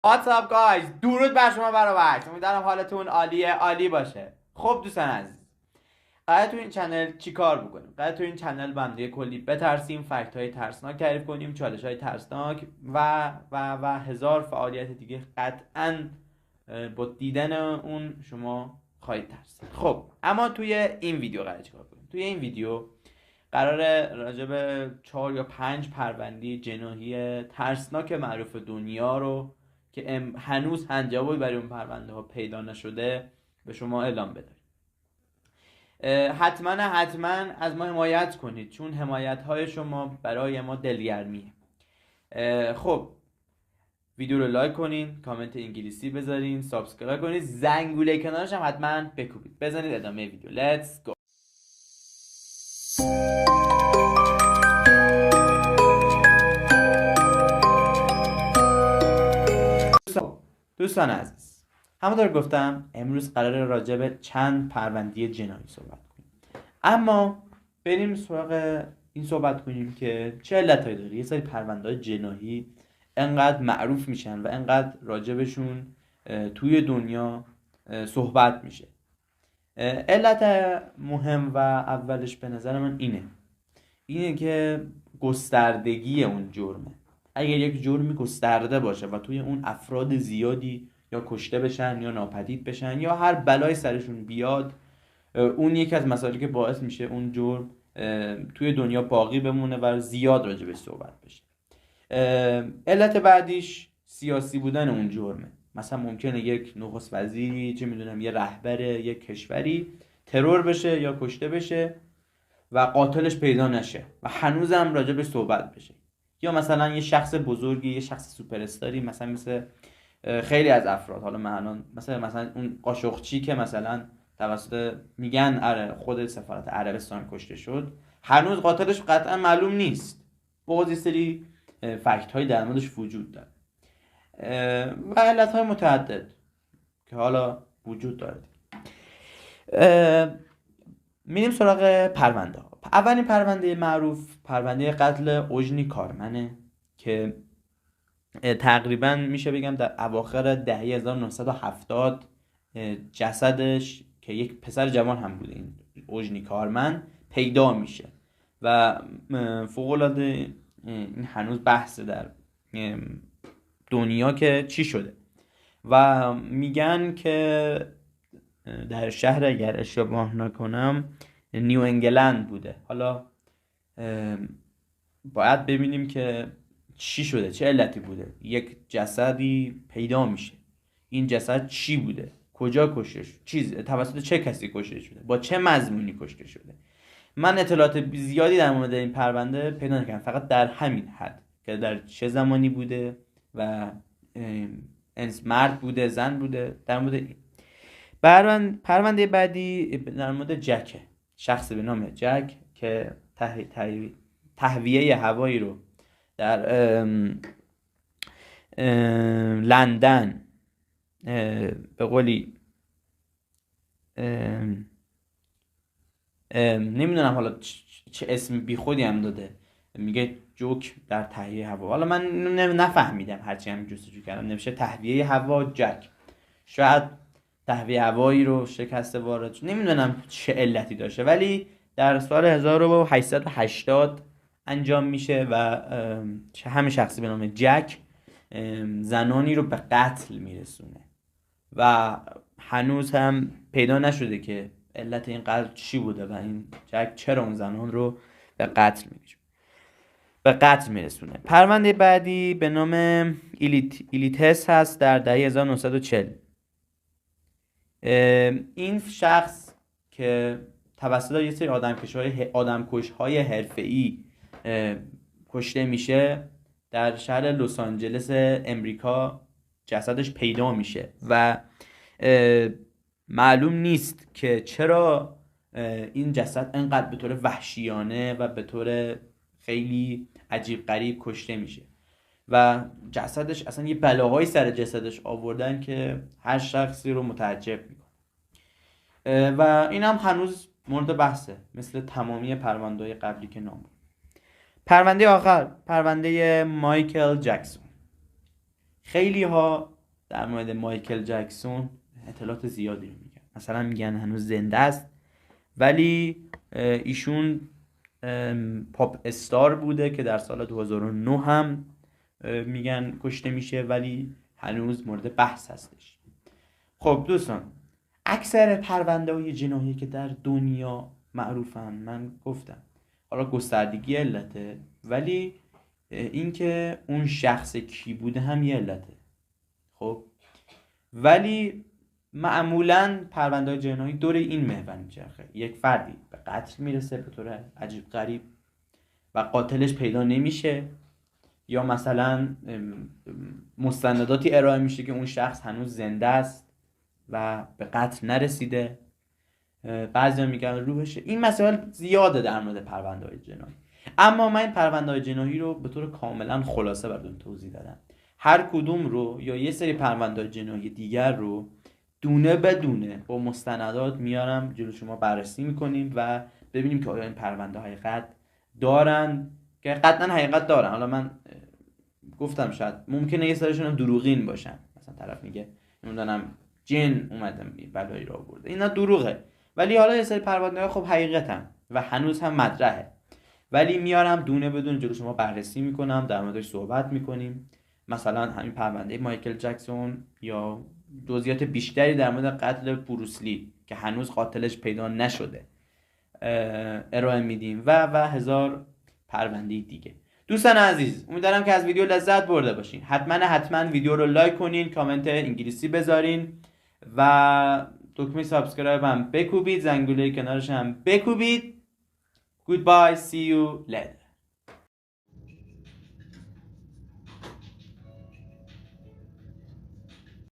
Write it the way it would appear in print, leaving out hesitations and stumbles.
What's up guys، درود بر شما برابر. امیدوارم حالتون عالی باشه. خب دوستان عزیز، قرار تو این چنل چیکار بکنیم؟ قرار تو این چنل با هم دیگه کلی بترسیم، فکت های ترسناک تعریف کنیم، چالش های ترسناک و هزار فعالیت دیگه. قطعا با دیدن اون شما خواهید ترسید. خب اما توی این ویدیو قرار چیکار کنیم؟ توی این ویدیو قراره راجع به 4 یا 5 پروندی جناحی ترسناک معروف دنیا رو که هنوز هنجابی برای اون پرونده ها پیدا نشده به شما اعلام بداریم. حتما از ما حمایت کنید، چون حمایت های شما برای ما دلگرمیه. خب ویدیو رو لایک کنین، کامنت انگلیسی بذارین، سابسکرایب کنید، زنگوله کنارش هم حتما بکوبید. بزنید ادامه ویدیو. Let's go. دوستان عزیز، همونطور گفتم امروز قراره راجع به چند پرونده جنایی صحبت کنیم. اما بریم سراغ این صحبت کنیم که چه علتایی داره یه سری پرونده‌های جنایی انقدر معروف میشن و انقدر راجبشون توی دنیا صحبت میشه. علت مهم و اولش به نظر من اینه که گستردگی اون جرمه. اگر یک جرمی گسترده باشه و توی اون افراد زیادی یا کشته بشن یا ناپدید بشن یا هر بلای سرشون بیاد، اون یکی از مسائلی که باعث میشه اون جرم توی دنیا باقی بمونه و زیاد راجبش صحبت بشه. علت بعدیش سیاسی بودن اون جرمه. مثلا ممکنه یک نخست وزیری، چه میدونم، یه رهبر یک کشوری ترور بشه یا کشته بشه و قاتلش پیدا نشه و هنوزم راجبش صحبت بشه. یا مثلا یه شخص بزرگی، یه شخص سوپر استاری، مثل خیلی از افراد، حالا من الان مثلا اون قاشقچی که مثلا توسط میگن خود سفارت عربستان کشته شد، هنوز قاتلش قطعا معلوم نیست. باز یه سری فکت های در موردش وجود داره و علت های متعدد که حالا وجود داره. میریم سراغ پرونده ها. اولین پرونده معروف پرونده قتل اوژنی کارمنه که تقریبا میشه بگم در اواخر دهه 1970 جسدش که یک پسر جوان هم بوده، این اوژنی کارمن، پیدا میشه و فوق‌العاده این هنوز بحث در دنیا که چی شده و میگن که در شهر، اگر اشتباه نکنم، نیو انگلند بوده. حالا باید ببینیم که چی شده، چه علتی بوده. یک جسدی پیدا میشه، این جسد چی بوده، کجا کشته شده، توسط چه کسی کشته شده، با چه مضمونی کشته شده. من اطلاعات زیادی در مورد این پرونده پیدا نکردم، فقط در همین حد که در چه زمانی بوده و مرد بوده، زن بوده. در مورد این پرونده بعدی در مورد جکه، شخص به نام جک که تهویه هوایی رو در لندن به قولی نمیدونم حالا چه اسم بی خودی هم داده، میگه جوک در تهویه هوا. حالا من نفهمیدم، هرچی هم جستجو کردم نمیشه تهویه هوا جک. شاید تهویه هوایی رو شکسته وارد، نمیدونم چه علتی داشته، ولی در سال 1880 انجام میشه و همه شخصی به نام جک زنانی رو به قتل میرسونه و هنوز هم پیدا نشده که علت این قتل چی بوده و این جک چرا اون زنان رو به قتل میرسونه. پرونده بعدی به نام ایلیتس هست در دهه 1940. این شخص که توسط یه سری آدمکش‌های حرفه‌ای کشته میشه در شهر لس آنجلس امریکا جسدش پیدا میشه و معلوم نیست که چرا این جسد انقدر به طور وحشیانه و به طور خیلی عجیب غریب کشته میشه و جسدش اصلا یه بلاهایی سر جسدش آوردن که هر شخصی رو متعجب میکنه و این هم هنوز مورد بحثه، مثل تمامی پرونده‌های قبلی که نام بود. پرونده آخر، پرونده مایکل جکسون. خیلی ها در مورد مایکل جکسون اطلاعات زیادی رو میگن، مثلا میگن هنوز زنده است ولی ایشون پاپ استار بوده که در سال 2009 هم میگن کشته میشه ولی هنوز مورد بحث هستش. خب دوستان، اکثر پرونده های جنایی که در دنیا معروفن، من گفتم حالا گستردگی علته ولی اینکه اون شخص کی بوده هم یه علته. خب ولی معمولا پرونده های جنایی دور این محور میچرخه، یک فردی به قتل میرسه به طور عجیب غریب و قاتلش پیدا نمیشه، یا مثلا مستنداتی ارائه میشه که اون شخص هنوز زنده است و به قتل نرسیده. بعضیا میگن روحشه. این مسائل زیاده در مورد پرونده های جنایی، اما من این پرونده های جنایی رو به طور کاملا خلاصه براتون توضیح دادم. هر کدوم رو یا یه سری پرونده های جنایی دیگر رو دونه به دونه با مستندات میارم جلو شما بررسی میکنیم و ببینیم که آیا این پرونده حقیقت دارن، که قطعا حقیقت دارن. حالا من گفتم شاید ممکنه یه سرشون هم دروغین باشن، مثلا طرف میگه نمیدونم جن اومدم بلایی را آورده، اینا دروغه، ولی حالا یه سری پرونده ها خب حقیقتن و هنوز هم مطرحه، ولی میارم دونه بدون جلو شما بررسی میکنم، در موردش صحبت میکنیم. مثلا همین پرونده مایکل جکسون یا جزئیات بیشتری در مورد قتل بروسلی که هنوز قاتلش پیدا نشده ارائه میدیم و هزار پرونده دیگه. دوستان عزیز، امیدوارم که از ویدیو لذت برده باشین. حتما ویدیو رو لایک کنین، کامنت انگلیسی بذارین و دکمه سابسکرایب هم بکوبید، زنگوله کنارش هم بکوبید. Goodbye, see you later.